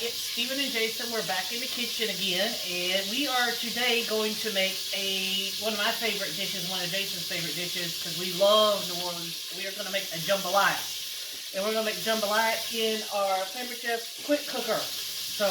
it's Stephen and Jason. We're back in the kitchen again, and we are today going to make one of my favorite dishes, one of Jason's favorite dishes, because we love New Orleans. We are going to make a jambalaya, and we're going to make jambalaya in our Pampered quick cooker. So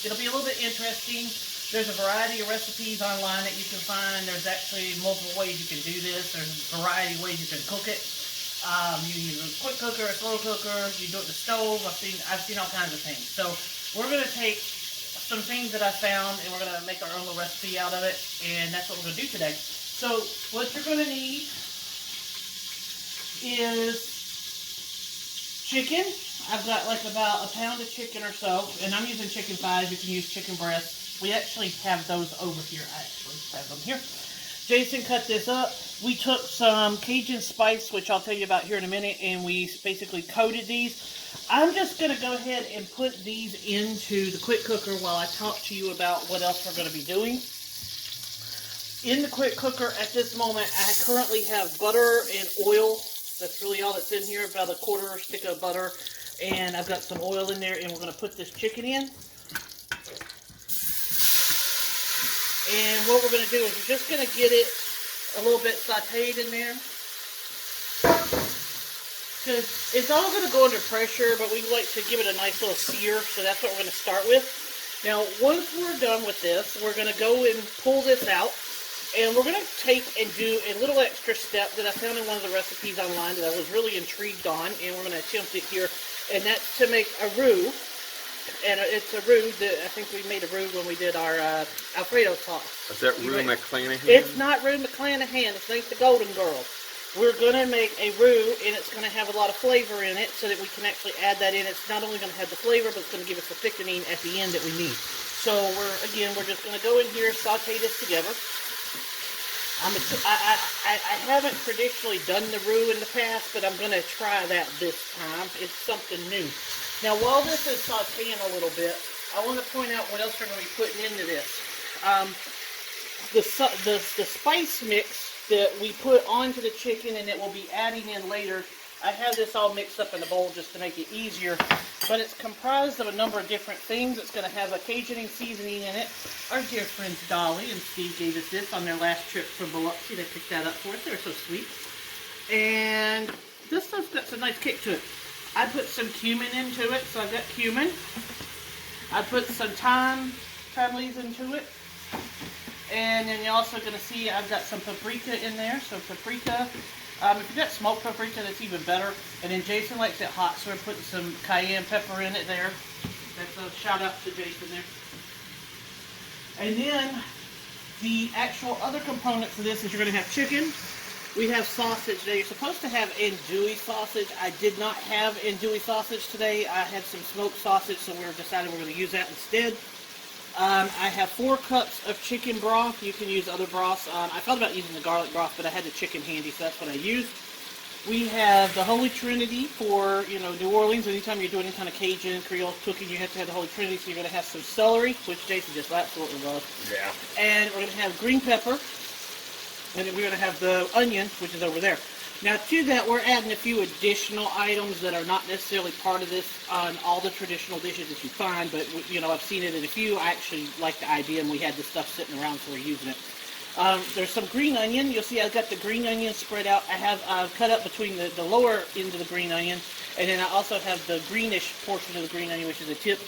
it'll be a little bit interesting. There's a variety of recipes online that you can find. There's actually multiple ways you can do this. There's a variety of ways you can cook it. You use a quick cooker, a slow cooker, you do it in the stove. I've seen all kinds of things. So we're going to take some things that I found and we're going to make our own little recipe out of it, and that's what we're going to do today. So what you're going to need is chicken. I've got like about a pound of chicken or so, and I'm using chicken thighs. You can use chicken breasts. We actually have those over here. I actually have them here. Jason cut this up. We took some Cajun spice, which I'll tell you about here in a minute, and we basically coated these. I'm just going to go ahead and put these into the quick cooker while I talk to you about what else we're going to be doing. In the quick cooker at this moment, I currently have butter and oil. That's really all that's in here, about a quarter stick of butter. And I've got some oil in there, and we're going to put this chicken in. And what we're going to do is we're just going to get it a little bit sauteed in there. Because it's all going to go under pressure, but we like to give it a nice little sear, so that's what we're going to start with. Now, once we're done with this, we're going to go and pull this out, and we're going to take and do a little extra step that I found in one of the recipes online that I was really intrigued on, and we're going to attempt it here, and that's to make a roux. And it's a roux that I think we made a roux when we did our Alfredo sauce. Is that Rue McClanahan? It's not Rue McClanahan. It's named the Golden Girl. We're going to make a roux, and it's going to have a lot of flavor in it so that we can actually add that in. It's not only going to have the flavor, but it's going to give us the thickening at the end that we need. So we're just going to go in here, saute this together. I haven't traditionally done the roux in the past, but I'm going to try that this time. It's something new. Now, while this is sauteing a little bit, I want to point out what else we're going to be putting into this. The spice mix that we put onto the chicken and that we'll be adding in later, I have this all mixed up in a bowl just to make it easier. But it's comprised of a number of different things. It's going to have a Cajun seasoning in it. Our dear friends Dolly and Steve gave us this on their last trip from Biloxi. They picked that up for us. They're so sweet. And this stuff's got some nice kick to it. I put some cumin into it, so I've got cumin. I put some thyme leaves into it. And then you're also going to see I've got some paprika in there. So paprika, if you've got smoked paprika, that's even better. And then Jason likes it hot, so we're putting some cayenne pepper in it there. That's a shout out to Jason there. And then the actual other components of this is you're going to have chicken. We have sausage today. You're supposed to have andouille sausage. I did not have andouille sausage today. I had some smoked sausage, so we're deciding we're going to use that instead. I have 4 cups of chicken broth. You can use other broths. I thought about using the garlic broth, but I had the chicken handy, so that's what I used. We have the Holy Trinity for, New Orleans. Anytime you're doing any kind of Cajun, Creole cooking, you have to have the Holy Trinity, so you're going to have some celery, which Jason just absolutely loves. Yeah. And we're going to have green pepper. And then we're going to have the onion, which is over there. Now to that, we're adding a few additional items that are not necessarily part of this on all the traditional dishes that you find, but I've seen it in a few. I actually like the idea, and we had this stuff sitting around, so we're using it. There's some green onion. You'll see I've got the green onion spread out. I've cut up between the lower end of the green onion, and then I also have the greenish portion of the green onion, which is the tip.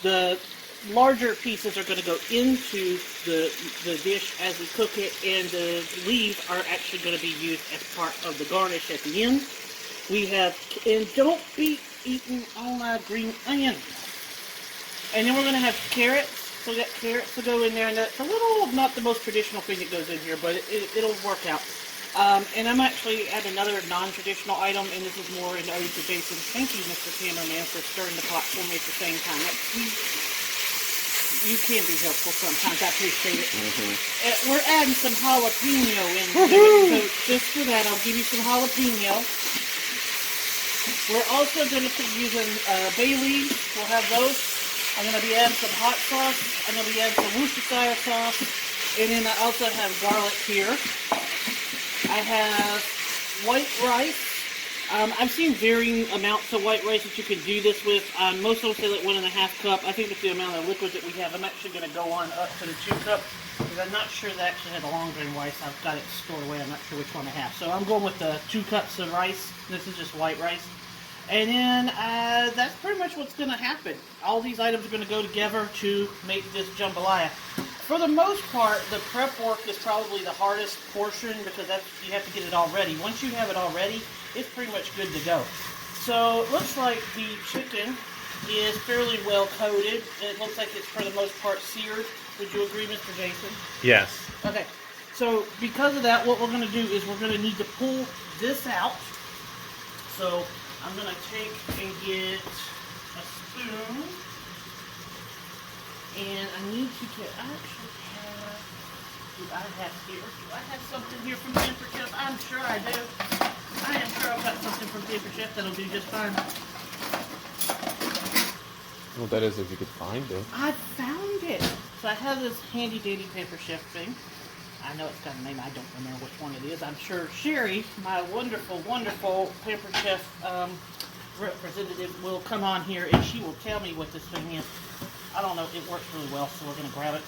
The larger pieces are going to go into the dish as we cook it, and the leaves are actually going to be used as part of the garnish at the end. We have, and don't be eating all my green onion. And then we're going to have carrots. So we got carrots to go in there, and that's a little, not the most traditional thing that goes in here, but it'll work out. And I'm actually at another non-traditional item, and this is more in ode to Jason. Thank you, Mr. Cameraman, for stirring the pot for me at the same time. You can be helpful sometimes. I appreciate it. Mm-hmm. We're adding some jalapeno in there. So just for that, I'll give you some jalapeno. We're also going to be using bay leaves. We'll have those. I'm going to be adding some hot sauce. I'm going to be adding some Worcestershire sauce. And then I also have garlic here. I have white rice. I've seen varying amounts of white rice that you can do this with. Most of them say like 1.5 cup. I think with the amount of liquid that we have, I'm actually going to go on up to the 2 cup because I'm not sure that actually had a long grain rice. I've got it stored away. I'm not sure which one I have. So I'm going with the 2 cups of rice. This is just white rice. And then that's pretty much what's going to happen. All these items are going to go together to make this jambalaya. For the most part, the prep work is probably the hardest portion because you have to get it all ready. Once you have it all ready, it's pretty much good to go. So it looks like the chicken is fairly well coated. It looks like it's for the most part seared. Would you agree, Mr. Jason? Yes. Okay. So because of that, what we're going to do is we're going to need to pull this out. So I'm going to take and get a spoon. And I need to get, I have something here from Pampered Chef? I'm sure I do. I am sure I've got something from Pampered Chef that'll do just fine. Well, that is if you could find it. I found it. So I have this handy dandy Pampered Chef thing. I know it's got a name, I don't remember which one it is. I'm sure Sherry, my wonderful, wonderful Pampered Chef representative, will come on here and she will tell me what this thing is. I don't know, it works really well, so we're going to grab it.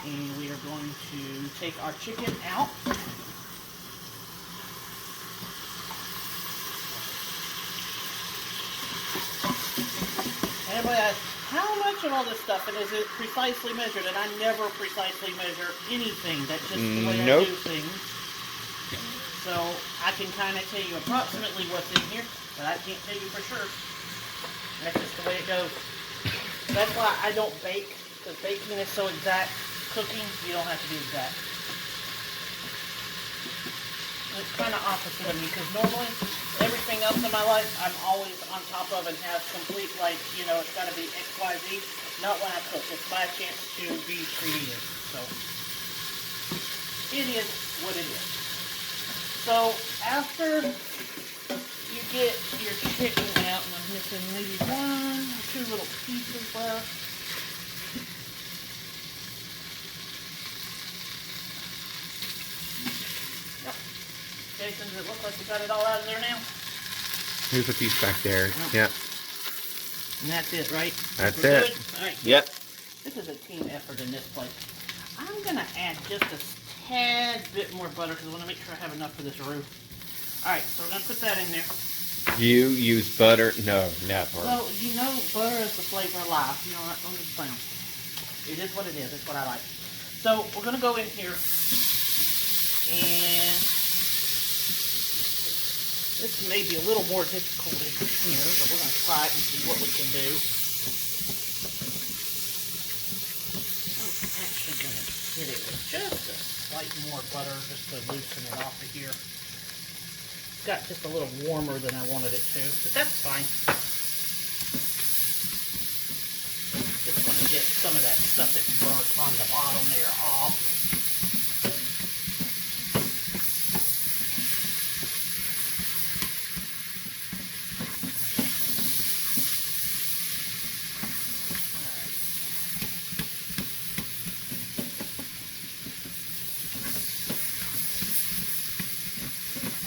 And we are going to take our chicken out. Everybody asks, how much of all this stuff, and is it precisely measured? And I never precisely measure anything. That's just the way I do things. So I can kind of tell you approximately what's in here, but I can't tell you for sure. That's just the way it goes. That's why I don't bake, because baking is so exact. Cooking, you don't have to be exact. It's kind of opposite of me, because normally, everything else in my life, I'm always on top of and have complete, like, you know, it's got to be X, Y, Z. Not when I cook. It's my chance to be creative. So, it is what it is. So, after you get your chicken out, and I'm missing maybe 1 or 2 little pieces left. Yep. Jason, does it look like we got it all out of there now? Here's a piece back there. Oh. Yep. And that's it, right? That's We're it. good? All right. Yep. This is a team effort in this place. I'm going to add just a tad bit more butter because I want to make sure I have enough for this roux. Alright, so we're going to put that in there. You use butter? No, never. Well, you know butter is the flavor of life. You know, I'm just saying. It is what it is. It's what I like. So, we're going to go in here and this may be a little more difficult in here, but we're going to try it and see what we can do. I'm actually going to hit it with just a slight more butter just to loosen it off of here. Got just a little warmer than I wanted it to, but that's fine. Just want to get some of that stuff that's burnt on the bottom there off.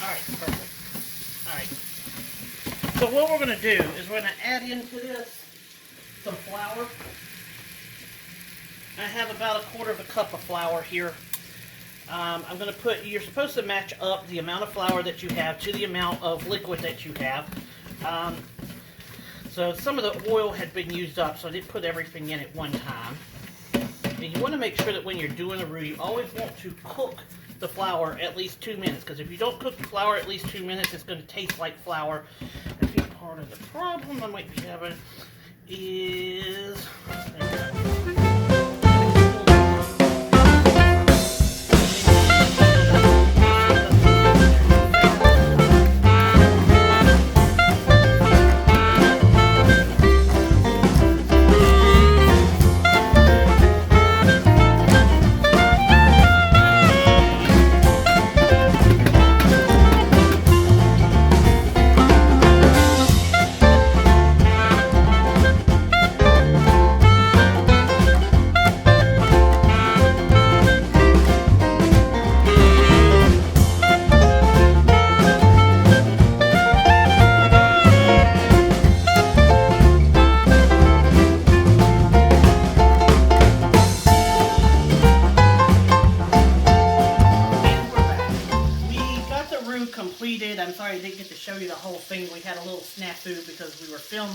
Alright, perfect. Alright. So what we're going to do is we're going to add into this some flour. I have about 1/4 cup of flour here. I'm going to put, you're supposed to match up the amount of flour that you have to the amount of liquid that you have. So some of the oil had been used up, so I didn't put everything in at one time. And you want to make sure that when you're doing a roux, you always want to cook the flour at least 2 minutes, because if you don't cook the flour at least 2 minutes, it's going to taste like flour. I think part of the problem I might be having is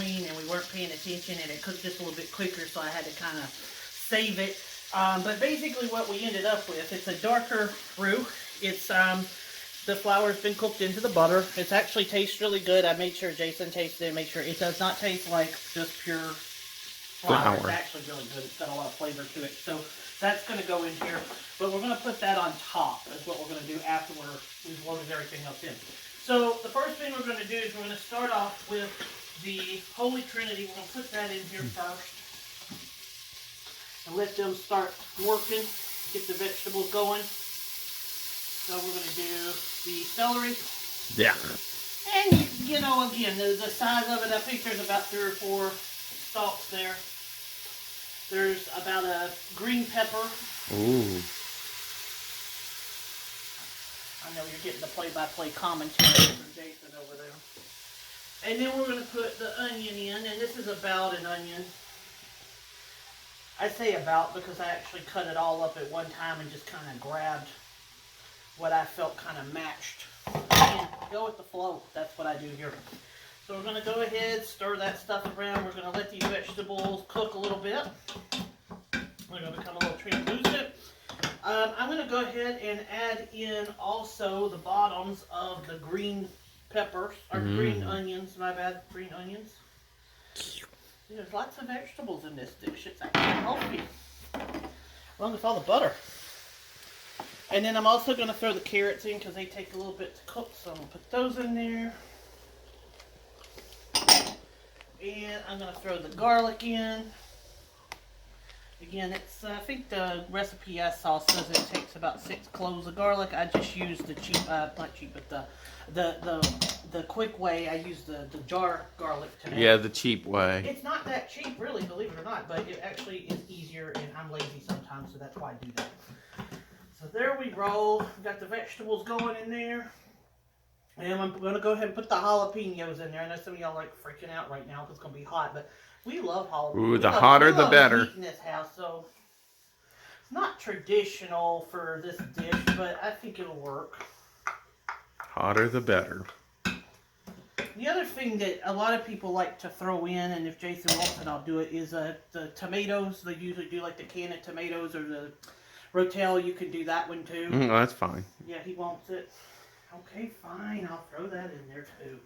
filming and we weren't paying attention, and it cooked just a little bit quicker, so I had to kind of save it. But basically what we ended up with, it's a darker roux. It's the flour's been cooked into the butter. It actually tastes really good. I made sure Jason tasted it, make sure it does not taste like just pure flour. It's actually really good. It's got a lot of flavor to it. So that's going to go in here. But we're going to put that on top is what we're going to do after we've loaded everything else in. So the first thing we're going to do is we're going to start off with the Holy Trinity. We're going to put that in here first. And let them start working. Get the vegetables going. So we're going to do the celery. Yeah. And, you know, again, the size of it, I think there's about 3 or 4 stalks there. There's about a green pepper. Ooh. I know you're getting the play-by-play commentary from Jason over there. And then we're going to put the onion in, and this is about an onion. I say about because I actually cut it all up at one time and just kind of grabbed what I felt kind of matched. And go with the flow. That's what I do here. So we're going to go ahead, stir that stuff around. We're going to let these vegetables cook a little bit. They're going to become a little translucent. I'm going to go ahead and add in also the bottoms of the green peppers, or green onions, my bad, green onions. There's lots of vegetables in this dish. It's actually healthy, along with all the butter. And then I'm also going to throw the carrots in because they take a little bit to cook, so I'm going to put those in there. And I'm going to throw the garlic in. Again, it's I think the recipe I saw says it takes about 6 cloves of garlic. I just used the cheap, not cheap, but the quick way. I use the jar garlic today. Yeah, the cheap way. It's not that cheap, really, believe it or not, but it actually is easier, and I'm lazy sometimes, so that's why I do that. So there we roll. We've got the vegetables going in there. And I'm going to go ahead and put the jalapenos in there. I know some of y'all are like freaking out right now because it's going to be hot, but we love jalapenos. Ooh, the hotter the better. Heat in this house, so it's not traditional for this dish, but I think it'll work. Hotter the better. The other thing that a lot of people like to throw in, and if Jason wants it, I'll do it, is the tomatoes. They usually do like the canned tomatoes or the rotel. You can do that one too. Oh, that's fine. Yeah, he wants it. Okay, fine. I'll throw that in there too.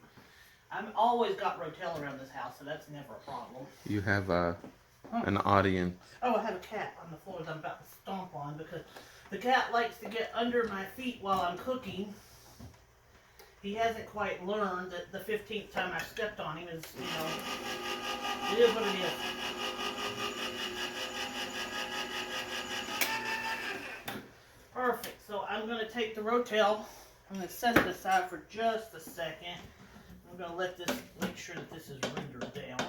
I've always got rotel around this house, so that's never a problem. You have an audience. Oh, I have a cat on the floor that I'm about to stomp on because the cat likes to get under my feet while I'm cooking. He hasn't quite learned that the 15th time I stepped on him is, you know, it is what it is. Perfect. So I'm going to take the rotel. I'm going to set it aside for just a second. I'm going to let this, make sure that this is rendered down.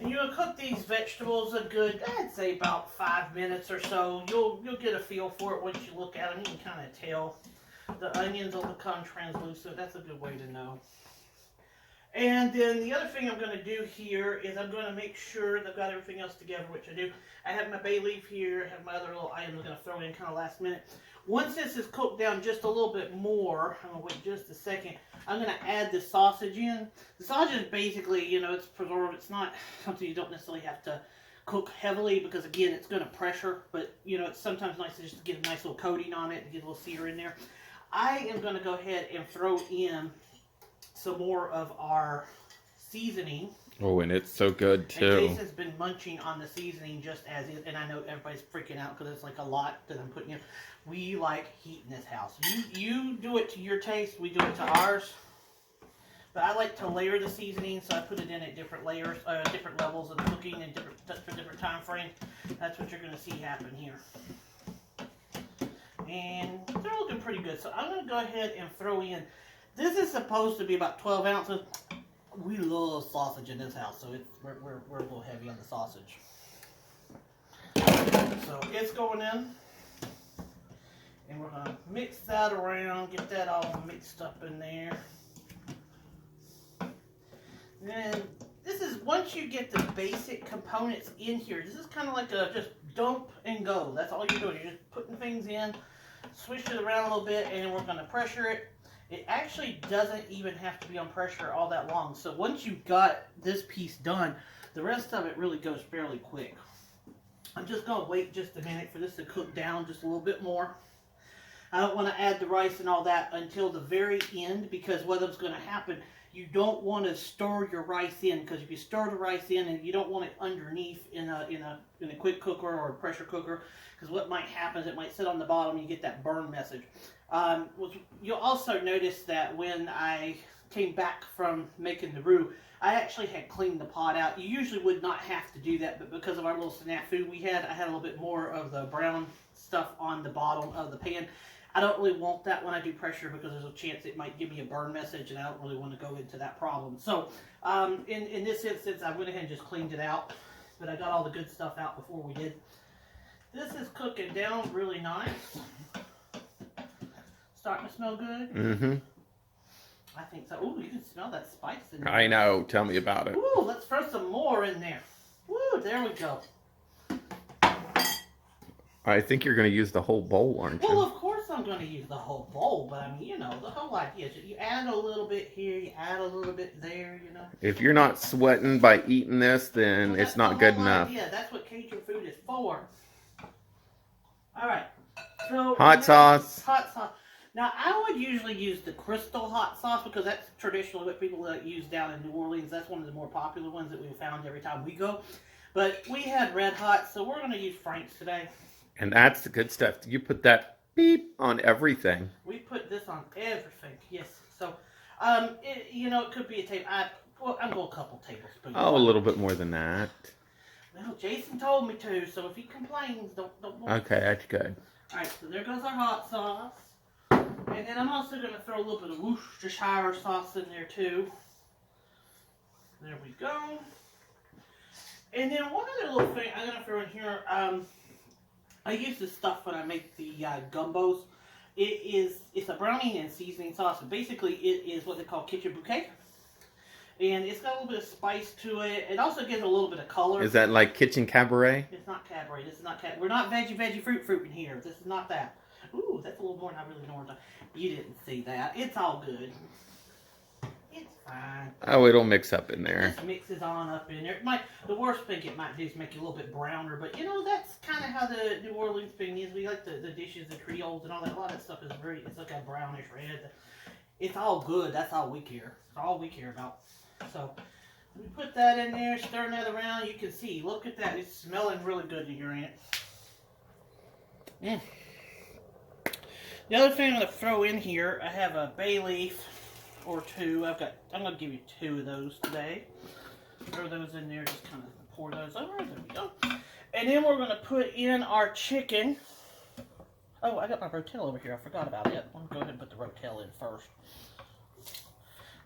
And you'll cook these vegetables a good, I'd say about 5 minutes or so. You'll get a feel for it once you look at them. You can kind of tell. The onions will become translucent. That's a good way to know. And then the other thing I'm going to do here is I'm going to make sure that I've got everything else together, which I do. I have my bay leaf here. I have my other little items I'm going to throw in kind of last minute. Once this is cooked down just a little bit more, I'm going to wait just a second, I'm going to add the sausage in. The sausage is basically, you know, it's preserved. It's not something you don't necessarily have to cook heavily because, again, it's going to pressure. But, you know, it's sometimes nice to just get a nice little coating on it and get a little sear in there. I am going to go ahead and throw in some more of our seasoning. Oh, and it's so good too. And Jason's been munching on the seasoning just as is, and I know everybody's freaking out because it's like a lot that I'm putting in. We like heat in this house. You do it to your taste, we do it to ours. But I like to layer the seasoning, so I put it in at different layers, different levels of cooking and for different time frames. That's what you're going to see happen here. And they're looking pretty good, so I'm going to go ahead and throw in. This is supposed to be about 12 ounces. We love sausage in this house, so we're a little heavy on the sausage. So it's going in. And we're going to mix that around, get that all mixed up in there. And this is, once you get the basic components in here, this is kind of like a just dump and go. That's all you're doing. You're just putting things in, swish it around a little bit, and we're going to pressure it. it actually doesn't even have to be on pressure all that long. So once you've got this piece done, the rest of it really goes fairly quick. I'm just going to wait just a minute for this to cook down just a little bit more. I don't want to add the rice and all that until the very end, because what's going to happen, you don't want to stir your rice in, because if you stir the rice in, and you don't want it underneath in a quick cooker or a pressure cooker, because what might happen is it might sit on the bottom and you get that burn message. You'll also notice that when I came back from making the roux, I actually had cleaned the pot out. You usually would not have to do that, but because of our little snafu we had, I had a little bit more of the brown stuff on the bottom of the pan. I don't really want that when I do pressure, because there's a chance it might give me a burn message, and I don't really want to go into that problem. So in this instance, I went ahead and just cleaned it out, but I got all the good stuff out before we did. This is cooking down really nice. Starting to smell good? Mm-hmm. I think so. Ooh, you can smell that spice in there. I know. Tell me about it. Ooh, let's throw some more in there. Woo, there we go. I think you're going to use the whole bowl, aren't you? Well, of course I'm going to use the whole bowl, but I mean, you know, the whole idea is you add a little bit here, you add a little bit there, you know. If you're not sweating by eating this, then Well, it's not good enough. Yeah, that's what Cajun food is for. All right. So Hot sauce. Hot sauce. Now, I would usually use the Crystal hot sauce, because that's traditionally what people use down in New Orleans. That's one of the more popular ones that we've found every time we go. But we had Red hot, so we're going to use Frank's today. And that's the good stuff. You put that beep on everything. We put this on everything, yes. So, it could be a table. I'm going a couple tablespoons. Oh, a little bit more than that. Well, Jason told me to, so if he complains, don't. Okay, that's good. All right, so there goes our hot sauce. And then I'm also going to throw a little bit of Worcestershire sauce in there, too. There we go. And then one other little thing I'm going to throw in here, I use this stuff when I make the gumbos. It's a browning and seasoning sauce. Basically, it is what they call kitchen bouquet. And it's got a little bit of spice to it. It also gives it a little bit of color. Is that like kitchen cabaret? It's not cabaret. This is not cabaret. We're not veggie, fruit in here. This is not that. Ooh, that's a little more than I really know. You didn't see that. It's all good. It's fine. Oh, it'll mix up in there. This mixes on up in there. The worst thing it might do is make you a little bit browner, but that's kind of how the New Orleans thing is. We like the dishes, the Creoles, and all that. A lot of that stuff is it's like a brownish red. It's all good. That's all we care. That's all we care about. So we put that in there, stirring that around. You can see. Look at that. It's smelling really good in here, ain't it? Mm. The other thing I'm going to throw in here, I have a bay leaf or two. I'm going to give you 2 of those today. Throw those in there, just kind of pour those over. There we go. And then we're going to put in our chicken. Oh, I got my rotel over here. I forgot about it. I'm going to go ahead and put the rotel in first.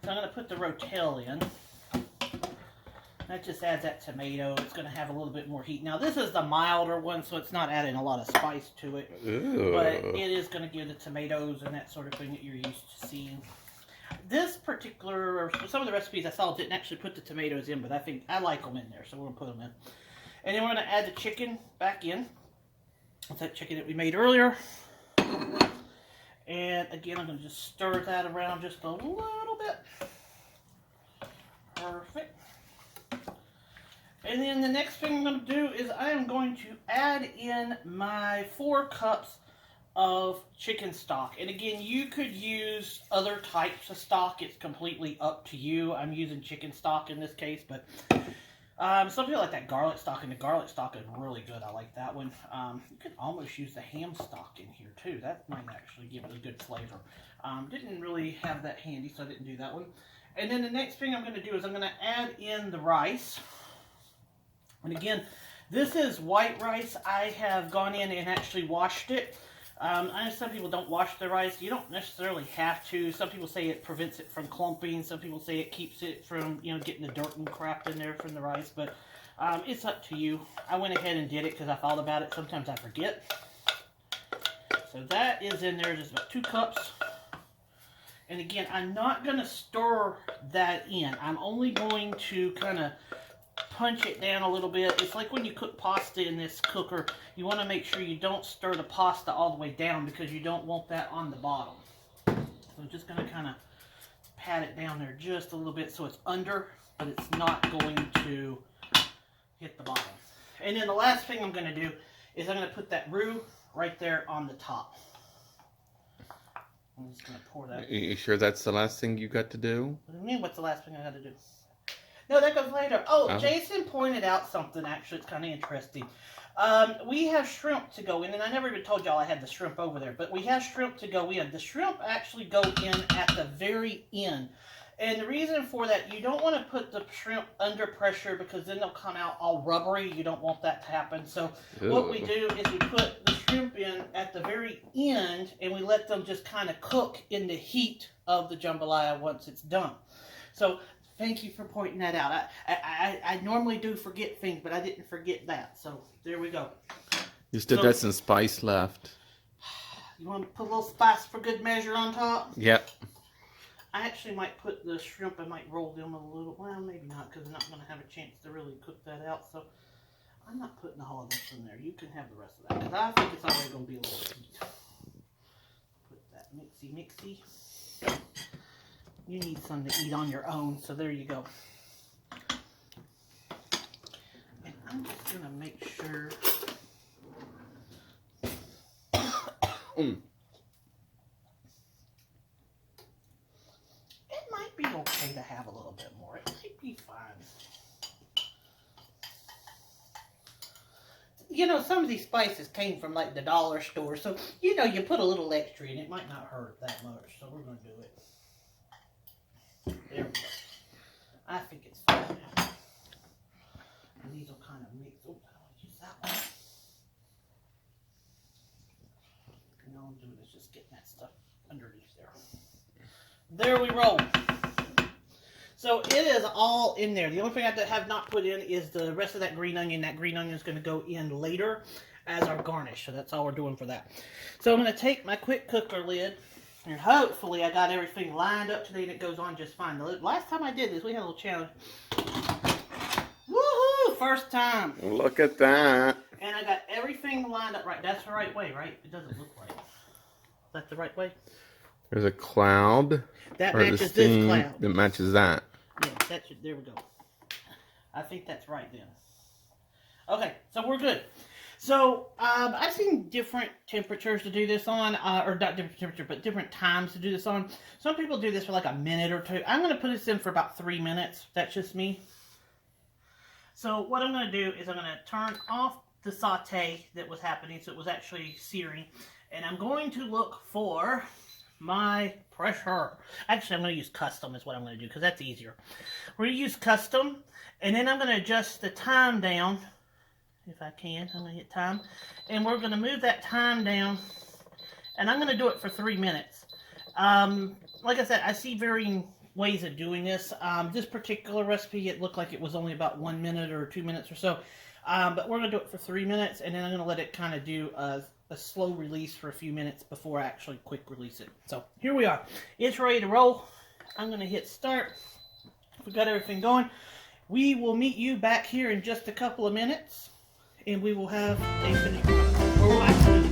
So I'm going to put the rotel in. That just adds that tomato. It's going to have a little bit more heat. Now, this is the milder one, so it's not adding a lot of spice to it. Ooh. But it is going to give the tomatoes and that sort of thing that you're used to seeing. This particular, or some of the recipes I saw didn't actually put the tomatoes in, but I think I like them in there, so we're going to put them in. And then we're going to add the chicken back in. That's that chicken that we made earlier. And again, I'm going to just stir that around just a little bit. Perfect. And then the next thing I'm going to do is I am going to add in my 4 cups of chicken stock. And again, you could use other types of stock. It's completely up to you. I'm using chicken stock in this case, but some people like that garlic stock, and the garlic stock is really good. I like that one. You could almost use the ham stock in here too. That might actually give it a good flavor. Didn't really have that handy, so I didn't do that one. And then the next thing I'm going to do is I'm going to add in the rice. And again, this is white rice. I have gone in and actually washed it. I know some people don't wash their rice. You don't necessarily have to. Some people say it prevents it from clumping. Some people say it keeps it from, getting the dirt and crap in there from the rice. But it's up to you. I went ahead and did it because I thought about it. Sometimes I forget. So that is in there. Just about 2 cups. And again, I'm not going to stir that in. I'm only going to kind of punch it down a little bit. It's like when you cook pasta in this cooker, you want to make sure you don't stir the pasta all the way down because you don't want that on the bottom. So I'm just going to kind of pat it down there just a little bit so it's under, but it's not going to hit the bottom. And then the last thing I'm going to do is I'm going to put that roux right there on the top. I'm just going to pour that. You sure that's the last thing you got to do? What do you mean, what's the last thing I got to do? No, that goes later. Oh, Jason pointed out something, actually. It's kind of interesting. We have shrimp to go in, and I never even told y'all I had the shrimp over there, but we have shrimp to go in. The shrimp actually go in at the very end. And the reason for that, you don't want to put the shrimp under pressure because then they'll come out all rubbery. You don't want that to happen. So what we do is we put the shrimp in at the very end, and we let them just kind of cook in the heat of the jambalaya once it's done. So thank you for pointing that out. I normally do forget things, but I didn't forget that. So there we go. You still got some spice left. You want to put a little spice for good measure on top? Yep. I actually might put the shrimp, I might roll them a little. Well, maybe not, because I'm not going to have a chance to really cook that out. So I'm not putting all of this in there. You can have the rest of that, because I think it's already going to be a little heat. Put that mixy. You need something to eat on your own, so there you go. And I'm just going to make sure. It might be okay to have a little bit more. It might be fine. You know, some of these spices came from like the dollar store, so you know, you put a little extra in, it might not hurt that much. So we're going to do it. There we go. I think it's fine now. And these will kind of mix. Oh, I don't want to use that one. And all I'm doing is just getting that stuff underneath there. There we roll. So it is all in there. The only thing I have not put in is the rest of that green onion. That green onion is going to go in later as our garnish. So that's all we're doing for that. So I'm going to take my quick cooker lid. And hopefully I got everything lined up today and it goes on just fine. The last time I did this, we had a little challenge. Woohoo! First time. Look at that. And I got everything lined up right. That's the right way, right? It doesn't look right. Is that the right way? There's a cloud. That matches this cloud. That matches that. Yeah, that should, there we go. I think that's right then. Okay, so we're good. So, I've seen different temperatures to do this on, or not different temperature, but different times to do this on. Some people do this for like a minute or two. I'm going to put this in for about 3 minutes. That's just me. So, what I'm going to do is I'm going to turn off the saute that was happening, so it was actually searing. And I'm going to look for my pressure. Actually, I'm going to use custom is what I'm going to do, because that's easier. We're going to use custom, and then I'm going to adjust the time down. If I can, I'm going to hit time. And we're going to move that time down. And I'm going to do it for 3 minutes. Like I said, I see varying ways of doing this. This particular recipe, it looked like it was only about 1 minute or 2 minutes or so. But we're going to do it for 3 minutes. And then I'm going to let it kind of do a slow release for a few minutes before I actually quick release it. So here we are. It's ready to roll. I'm going to hit start. We've got everything going. We will meet you back here in just a couple of minutes. And we will have a finished product. Or we'll actually...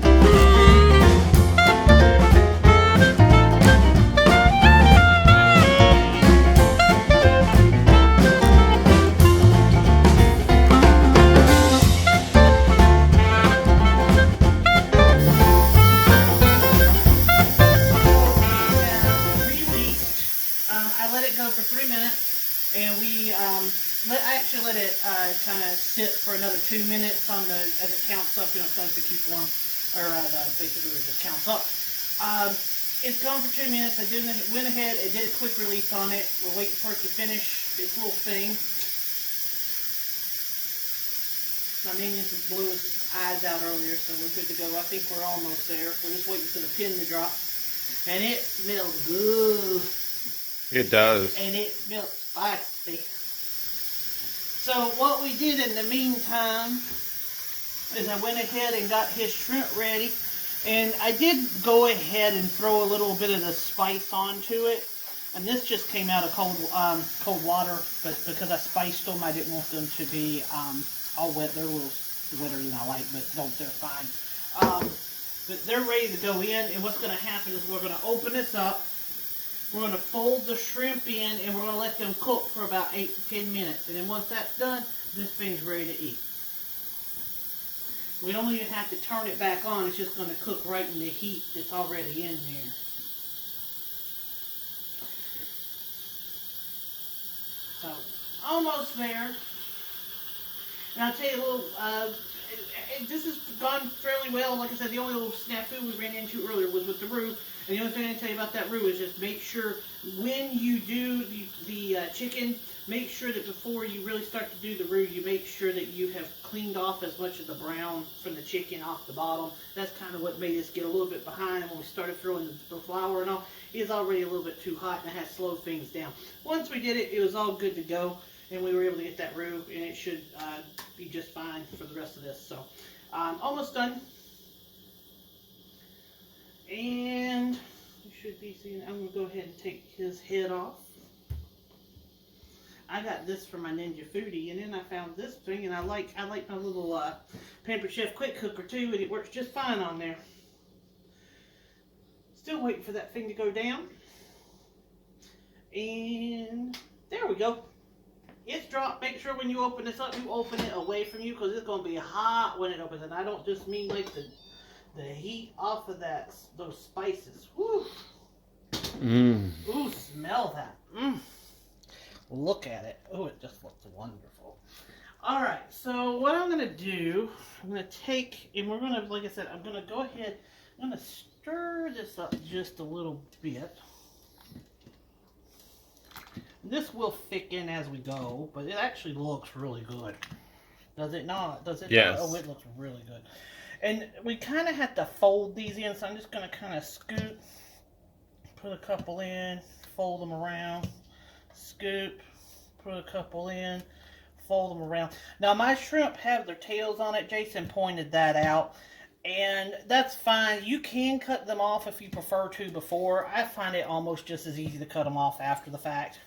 I let it go for 3 minutes, and I actually let it kind of sit for another 2 minutes on the as it counts up. You know, it starts to keep warm, or basically it just counts up. It's gone for 2 minutes. I went ahead and did a quick release on it. We're waiting for it to finish this little thing. My minion just blew his eyes out earlier, so we're good to go. I think we're almost there. We're just waiting for the pin to drop, and it smells good. It does. And it smells spicy. So what we did in the meantime is I went ahead and got his shrimp ready. And I did go ahead and throw a little bit of the spice onto it. And this just came out of cold water. But because I spiced them, I didn't want them to be all wet. They're a little wetter than I like, but they're fine. But they're ready to go in. And what's going to happen is we're going to open this up. We're going to fold the shrimp in, and we're going to let them cook for about 8 to 10 minutes. And then once that's done, this thing's ready to eat. We don't even have to turn it back on. It's just going to cook right in the heat that's already in there. So, almost there. And I'll tell you a little, this has gone fairly well. Like I said, the only little snafu we ran into earlier was with the roux. And the only thing I can tell you about that roux is just make sure when you do the chicken, make sure that before you really start to do the roux, you make sure that you have cleaned off as much of the brown from the chicken off the bottom. That's kind of what made us get a little bit behind when we started throwing the flour and all. It was already a little bit too hot, and it had slowed things down. Once we did it, it was all good to go, and we were able to get that roux, and it should be just fine for the rest of this. So, almost done. And you should be seeing, I'm going to go ahead and take his head off. I got this from my Ninja Foodie, and then I found this thing, and I like my little Pampered Chef quick cooker too, and it works just fine on there. Still waiting for that thing to go down. And there we go. It's dropped. Make sure when you open this up, you open it away from you, because it's going to be hot when it opens. And I don't just mean like the heat off of those spices. Woo! Mmm. Ooh, smell that. Mmm. Look at it. Oh, it just looks wonderful. All right, so what I'm going to do, I'm going to take, and we're going to, like I said, I'm going to go ahead, I'm going to stir this up just a little bit. This will thicken as we go, but it actually looks really good. Does it not? Does it? Yes. Oh, it looks really good. And we kind of have to fold these in, so I'm just going to kind of scoop, put a couple in, fold them around, scoop, put a couple in, fold them around. Now, my shrimp have their tails on it. Jason pointed that out, and that's fine. You can cut them off if you prefer to before. I find it almost just as easy to cut them off after the fact.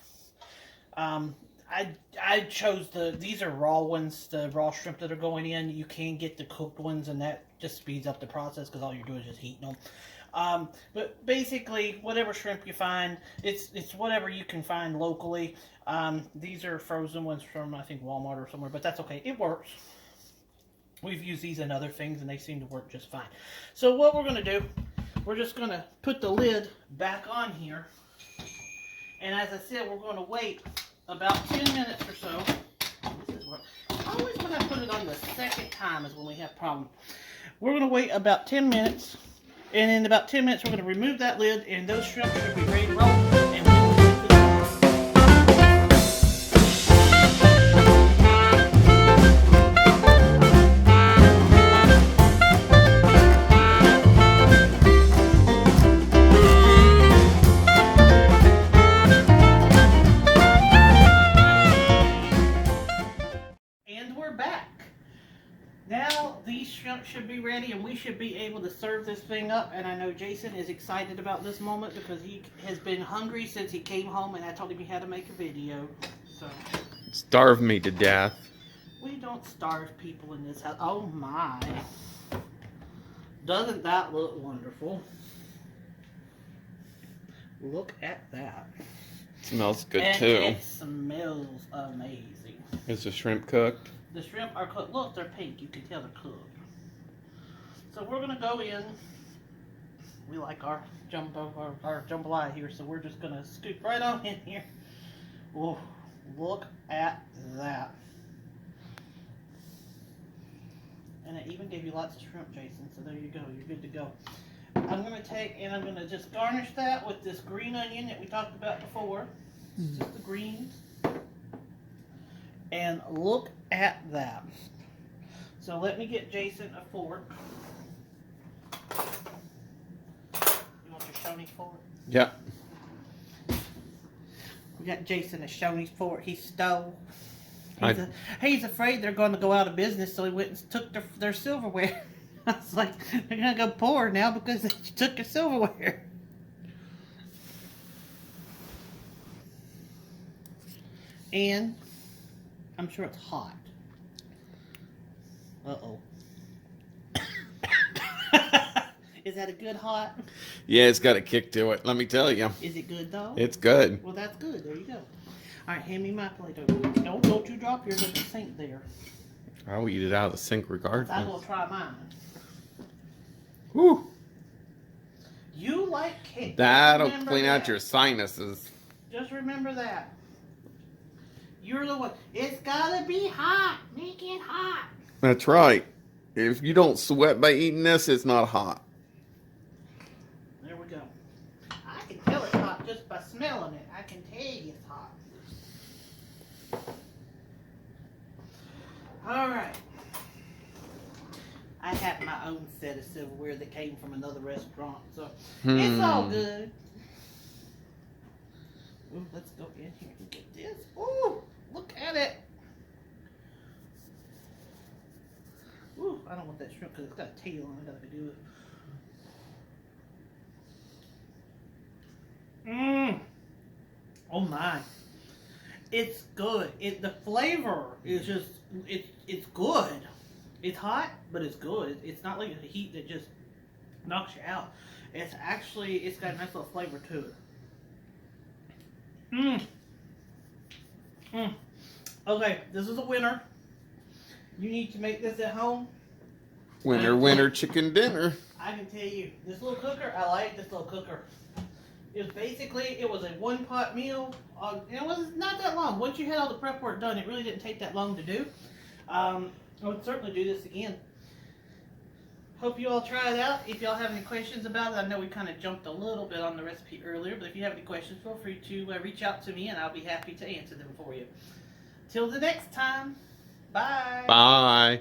I chose these are raw ones, the raw shrimp that are going in. You can get the cooked ones, and that just speeds up the process because all you're doing is just heating them. But basically, whatever shrimp you find, it's whatever you can find locally. These are frozen ones from, I think, Walmart or somewhere, but that's okay. It works. We've used these in other things, and they seem to work just fine. So what we're going to do, we're just going to put the lid back on here. And as I said, we're going to wait about 10 minutes or so. This is what, always when I put it on the second time is when we have problems. We're going to wait about 10 minutes. And in about 10 minutes, we're going to remove that lid, and those shrimp should be ready to roll. And we will get to the back. Now these shrimp should be ready, and we should be able to serve this thing up. And I know Jason is excited about this moment because he has been hungry since he came home, and I told him he had to make a video. So Starve me to death. we don't starve people in this house. Oh my. Doesn't that look wonderful? Look at that. Smells good and too. It smells amazing. Is the shrimp cooked? The shrimp are cooked. Look, they're pink. You can tell they're cooked. So we're going to go in. We like our jambalaya here, so we're just going to scoop right on in here. Whoa, look at that. And I even gave you lots of shrimp, Jason, so there you go. You're good to go. I'm going to take, and I'm going to just garnish that with this green onion that we talked about before. Just the greens. And look at that. So let me get Jason a fork. You want your Shoney's fork? Yeah. We got Jason a Shoney's fork. He stole. He's afraid they're going to go out of business, so he went and took their silverware. I was like, they're going to go poor now because they took their silverware. And I'm sure it's hot. Uh-oh. Is that a good hot? Yeah, it's got a kick to it. Let me tell you. Is it good though? It's good. Well, that's good. There you go. All right, hand me my plate over there. Don't you drop yours in the sink there. I'll eat it out of the sink I'm regardless. gonna try mine. Whew. You like cake. That'll Remember clean out that. your sinuses. Just remember that. You're the one. It's gotta be hot. Make it hot. That's right. If you don't sweat by eating this, it's not hot. There we go. I can tell it's hot just by smelling it. I can tell you it's hot. All right. I have my own set of silverware that came from another restaurant, so it's all good. Ooh, let's go in here and get this. Ooh, look at it. Ooh, I don't want that shrimp because it's got a tail on it. I gotta do it. Mmm. Oh my. It's good. The flavor is just it's good. It's hot, but it's good. It's not like the heat that just knocks you out. It's got a nice little flavor to it. Mmm. Mmm. Okay, this is a winner. You need to make this at home. Winner, winner, chicken dinner. I can tell you, this little cooker, I like this little cooker. It was a one-pot meal. It was not that long. Once you had all the prep work done, it really didn't take that long to do. I would certainly do this again. Hope you all try it out. If y'all have any questions about it, I know we kind of jumped a little bit on the recipe earlier, but if you have any questions, feel free to reach out to me and I'll be happy to answer them for you. Till the next time, bye. Bye.